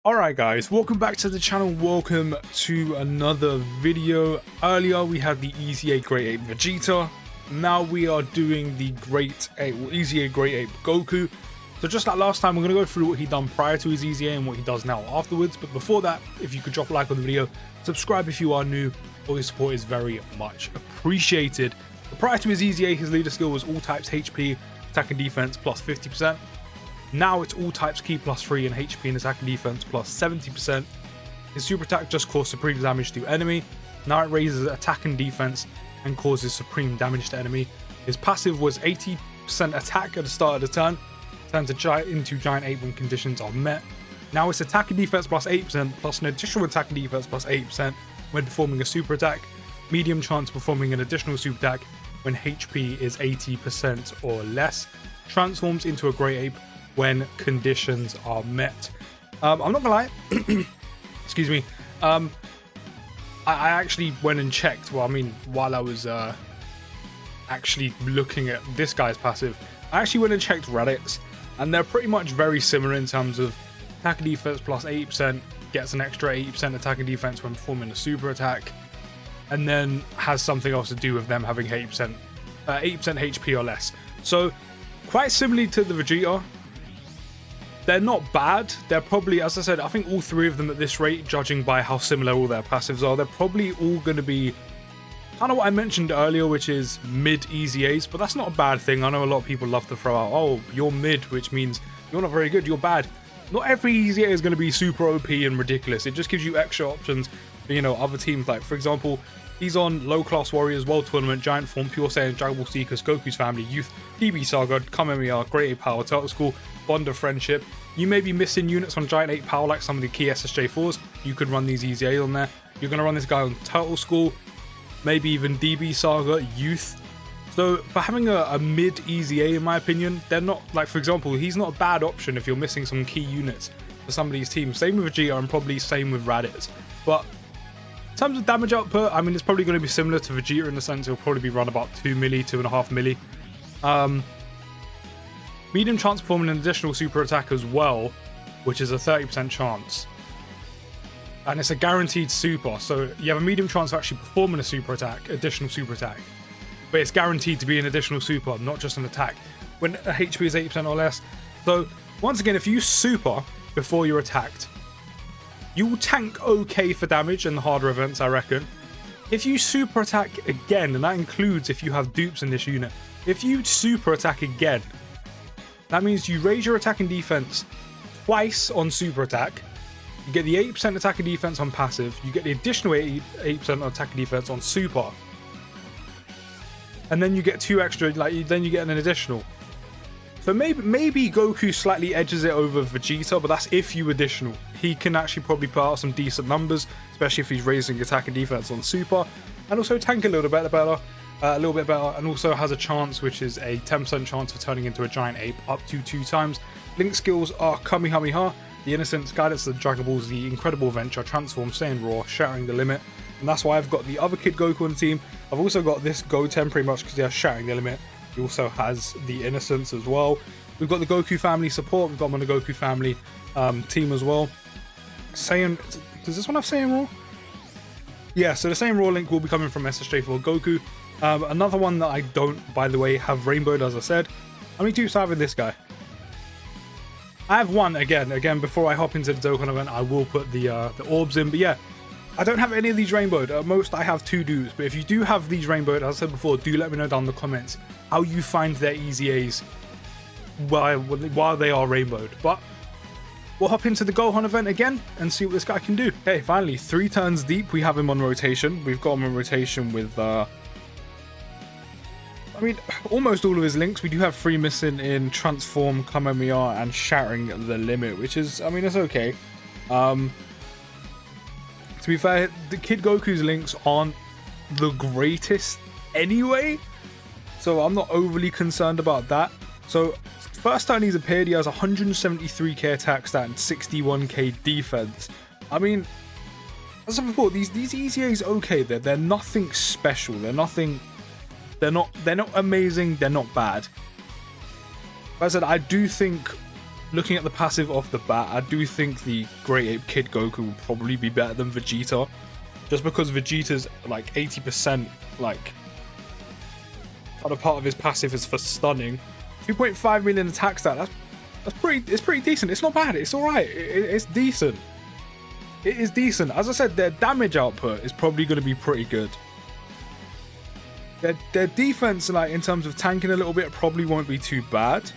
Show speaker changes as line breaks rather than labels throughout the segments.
Alright guys, welcome back to the channel, welcome to another video. Earlier we had the EZA Great Ape Vegeta, now we are doing the Great Ape, EZA Great Ape Goku. So just like last time, we're going to go through what he done prior to his EZA and what he does now afterwards. But before that, if you could drop a like on the video, subscribe if you are new, all your support is very much appreciated. But prior to his EZA, his leader skill was all types HP, attack and defense plus 50%. Now it's all types key plus 3 and HP and attack and defense plus 70%. His super attack just causes supreme damage to enemy. Now it raises attack and defense and causes supreme damage to enemy. His passive was 80% attack at the start of the turn. Turns into Giant Ape when conditions are met. Now it's attack and defense plus 8% plus an additional attack and defense plus 8% when performing a super attack. Medium chance of performing an additional super attack when HP is 80% or less. Transforms into a Great Ape when conditions are met. I'm not gonna lie, excuse me, I actually went and checked, well I mean while I was actually looking at this guy's passive, I actually went and checked Raditz, and they're pretty much very similar in terms of attack and defense plus 8%, gets an extra 80% attack and defense when performing a super attack, and then has something else to do with them having 8% HP or less. So quite similarly to the Vegeta. They're not bad. They're probably, as I said, I think all three of them at this rate, judging by how similar all their passives are, they're probably all going to be kind of what I mentioned earlier, which is mid EZAs, but that's not a bad thing. I know a lot of people love to throw out, oh, you're mid, which means you're not very good, you're bad. Not every EZA is going to be super OP and ridiculous. It just gives you extra options for, you know, other teams. Like, for example, he's on Low Class Warriors, World Tournament, Giant Form, Pure Saiyan, Dragon Ball Seekers, Goku's Family, Youth, DB Saga, Kamehameha, Great Ape Power, Turtle School, Bond of Friendship. You may be missing units on Giant Ape Power like some of the key SSJ4s. You could run these EZAs on there. You're going to run this guy on Turtle School, maybe even DB Saga, Youth. So for having a mid EZA, in my opinion, they're not, like for example, he's not a bad option if you're missing some key units for some of these teams. Same with Vegeta and probably same with Raditz. But in terms of damage output, I mean, it's probably going to be similar to Vegeta in the sense he'll probably be run about 2 milli, 2.5 milli. Medium chance performing an additional super attack as well, which is a 30% chance. And it's a guaranteed super, so you have a medium chance of actually performing a super attack, additional super attack. But it's guaranteed to be an additional super, not just an attack, when a HP is 80% or less. So, once again, if you super before you're attacked, you will tank okay for damage in the harder events, I reckon. If you super attack again, and that includes if you have dupes in this unit, if you super attack again, that means you raise your attack and defense twice on super attack. You get the 8% attack and defense on passive. You get the additional 8% attack and defense on super. And then you get 2 extra, then you get an additional. So maybe Goku slightly edges it over Vegeta, but that's if you additional. He can actually probably put out some decent numbers, especially if he's raising attack and defense on super. And also tank a little bit better. And also has a chance, which is a 10% chance for turning into a Giant Ape up to 2 times. Link skills are Kamehameha, the Innocence, Guidance of the Dragon Balls, the Incredible Adventure, Transform, Saiyan Raw, Shattering the Limit. And that's why I've got the other Kid Goku on the team. I've also got this Goten pretty much because he has Shattering the Limit. He also has the Innocence as well. We've got the Goku family support. We've got him on the Goku family team as well. Saiyan, does this one have Saiyan Raw? Yeah, so the Saiyan Raw link will be coming from SSJ4 Goku. Another one that I don't, by the way, have rainbowed, as I said. How many dupes I have with this guy? I have one, again, before I hop into the Dokkan event, I will put the orbs in. But yeah, I don't have any of these rainbowed. At most, I have 2 dupes. But if you do have these rainbowed, as I said before, do let me know down in the comments how you find their EZAs while they are rainbowed. But we'll hop into the Gohan event again and see what this guy can do. Okay, finally, 3 turns deep, we have him on rotation. We've got him on rotation with... I mean, almost all of his links. We do have 3 missing in Transform, Kamehameha, and Shattering the Limit, which is, I mean, it's okay. To be fair, the Kid Goku's links aren't the greatest anyway, so I'm not overly concerned about that. So, first time he's appeared, he has 173k attack stat and 61k defense. I mean, as I said before, these EZAs okay. They're nothing special. They're not amazing, they're not bad. But as I said, I do think looking at the passive off the bat, I do think the Great Ape Kid Goku will probably be better than Vegeta. Just because Vegeta's like 80%, like, other part of his passive is for stunning. 2.5 million attack stat, it's pretty decent. It's not bad, it's alright, it's decent. It is decent. As I said, their damage output is probably going to be pretty good. Their defense, like in terms of tanking a little bit, probably won't be too bad.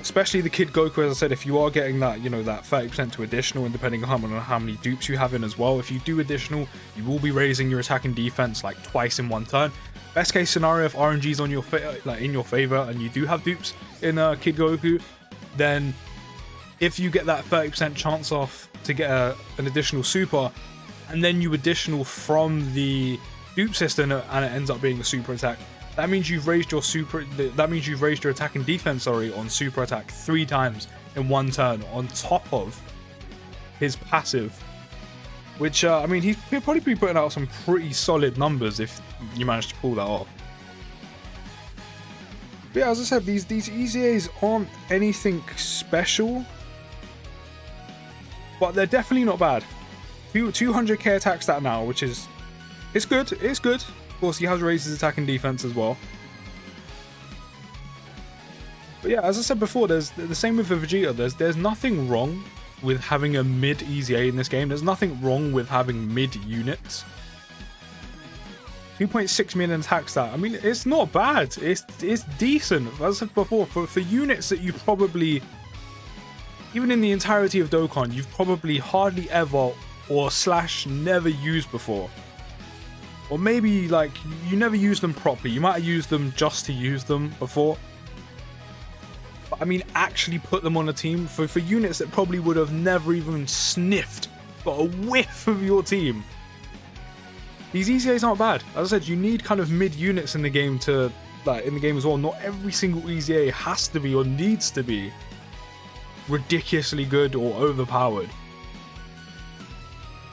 Especially the Kid Goku, as I said, if you are getting that, you know, that 30% to additional, and depending on how many dupes you have in as well. If you do additional, you will be raising your attack and defense like twice in one turn. Best case scenario, if RNG's on your in your favor, and you do have dupes in Kid Goku, then if you get that 30% chance off to get an additional super, and then you additional from the dupe system, and it ends up being a super attack, that means you've raised your attack and defense, on super attack 3 times in one turn on top of his passive, which I mean, he'll probably be putting out some pretty solid numbers if you manage to pull that off. But yeah, as I said, these EZAs aren't anything special, but they're definitely not bad. 200k attack stat now, which is, it's good. Of course, he has raised his attack and defense as well. But yeah, as I said before, there's the same with the Vegeta. There's nothing wrong with having a mid EZA in this game. There's nothing wrong with having mid units. 2.6 million attack stat. I mean, it's not bad. It's decent. As I said before, for units that you probably, even in the entirety of Dokkan, you've probably hardly ever or / never used before. Or maybe, like, you never used them properly. You might have used them just to use them before. But I mean, actually put them on a team for units that probably would have never even sniffed, got a whiff of your team. These EZAs aren't bad. As I said, you need kind of mid units in the game to, like, in the game as well. Not every single EZA has to be or needs to be ridiculously good or overpowered.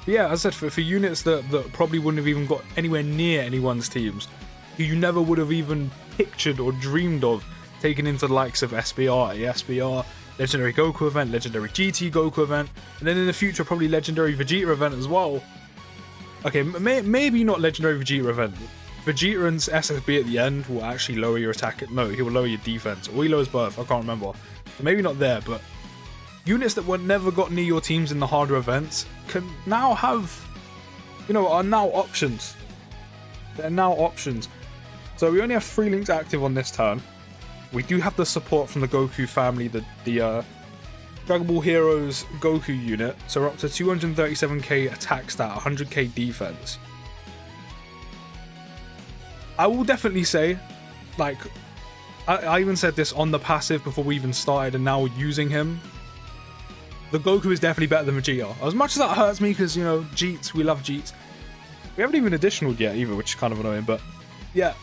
But yeah, as I said, for units that probably wouldn't have even got anywhere near anyone's teams, who you never would have even pictured or dreamed of taken into the likes of SBR, ASBR, Legendary Goku event, Legendary GT Goku event, and then in the future probably Legendary Vegeta event as well. Okay, maybe not Legendary Vegeta event. Vegeta and SSB at the end will actually lower your attack. No, he will lower your defense, or he lowers both, I can't remember. So maybe not there, but units that were never got near your teams in the harder events can now have, you know, are now options. They're now options. So we only have 3 links active on this turn. We do have the support from the Goku family, the Dragon Ball Heroes Goku unit. So we're up to 237k attack stat, 100k defense. I will definitely say, like, I even said this on the passive before we even started, and now using him, the Goku is definitely better than Vegeta. As much as that hurts me, because, you know, Jeets, we love Jeets. We haven't even additionaled yet either, which is kind of annoying, but yeah,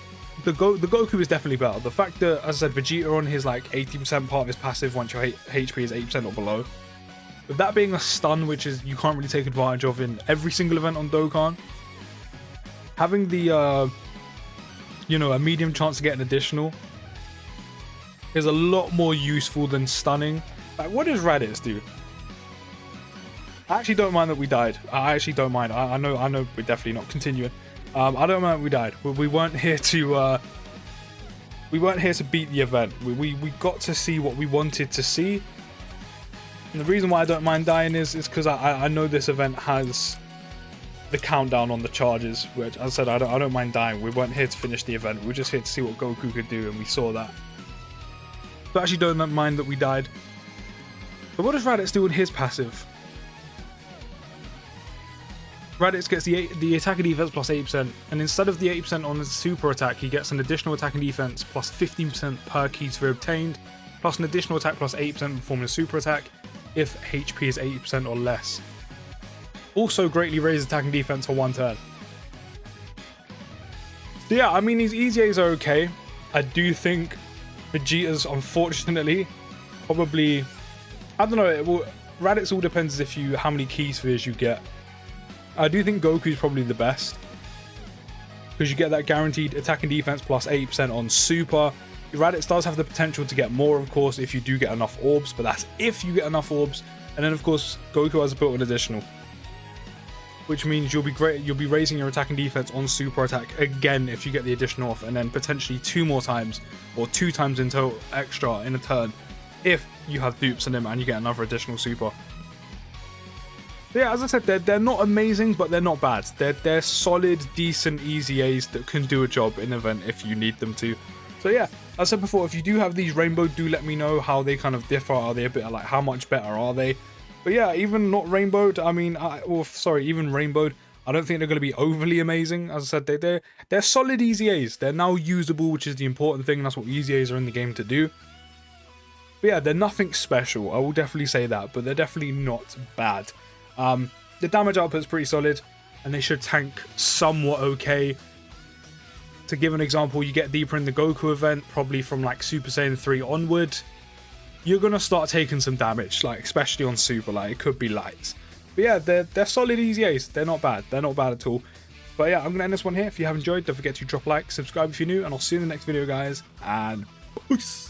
the Goku is definitely better. The fact that, as I said, Vegeta on his like 80% part of his passive once your HP is 8% or below. With that being a stun, which is you can't really take advantage of in every single event on Dokkan, having the you know, a medium chance to get an additional is a lot more useful than stunning. Like, what does Raditz do? I actually don't mind that we died. I actually don't mind. I know we're definitely not continuing. I don't mind that we died. We weren't here to beat the event. We got to see what we wanted to see. And the reason why I don't mind dying is because I know this event has the countdown on the charges, which, as I said, I don't mind dying. We weren't here to finish the event. We were just here to see what Goku could do, and we saw that. So I actually don't mind that we died. But what does Raditz do in his passive? Raditz gets the attack and defense plus 8%, and instead of the 8% on his super attack, he gets an additional attack and defense plus 15% per key sphere obtained, plus an additional attack plus 8% performing a super attack if HP is 80% or less. Also greatly raises attack and defense for one turn. So yeah, I mean, these EZAs are okay. I do think Vegeta's, unfortunately, probably, I don't know, Raditz all depends if how many key spheres you get. I do think Goku's probably the best, because you get that guaranteed attack and defense plus 8% on super, Raditz does have the potential to get more, of course, if you do get enough orbs, but that's if you get enough orbs. And then, of course, Goku has a built-in additional, which means you'll be raising your attack and defense on super attack again if you get the additional off, and then potentially 2 more times, or 2 times in total extra in a turn if you have dupes on him and you get another additional super. So yeah, as I said, they're not amazing, but they're not bad. They're solid, decent EZAs that can do a job in event if you need them to. So yeah, as I said before, if you do have these rainbow, do let me know how they kind of differ. Are they a bit like, how much better are they? But yeah, even not rainbowed, I mean, even rainbowed, I don't think they're going to be overly amazing. As I said, they're solid EZAs. They're now usable, which is the important thing. That's what EZAs are in the game to do. But yeah, they're nothing special. I will definitely say that, but they're definitely not bad. The damage output is pretty solid, and they should tank somewhat okay. To give an example, you get deeper in the Goku event, probably from like Super Saiyan 3 onward, you're gonna start taking some damage, like especially on Super, like it could be light. But yeah, they're solid EZAs. They're not bad. They're not bad at all. But yeah, I'm gonna end this one here. If you have enjoyed, don't forget to drop a like, subscribe if you're new, and I'll see you in the next video, guys. And peace.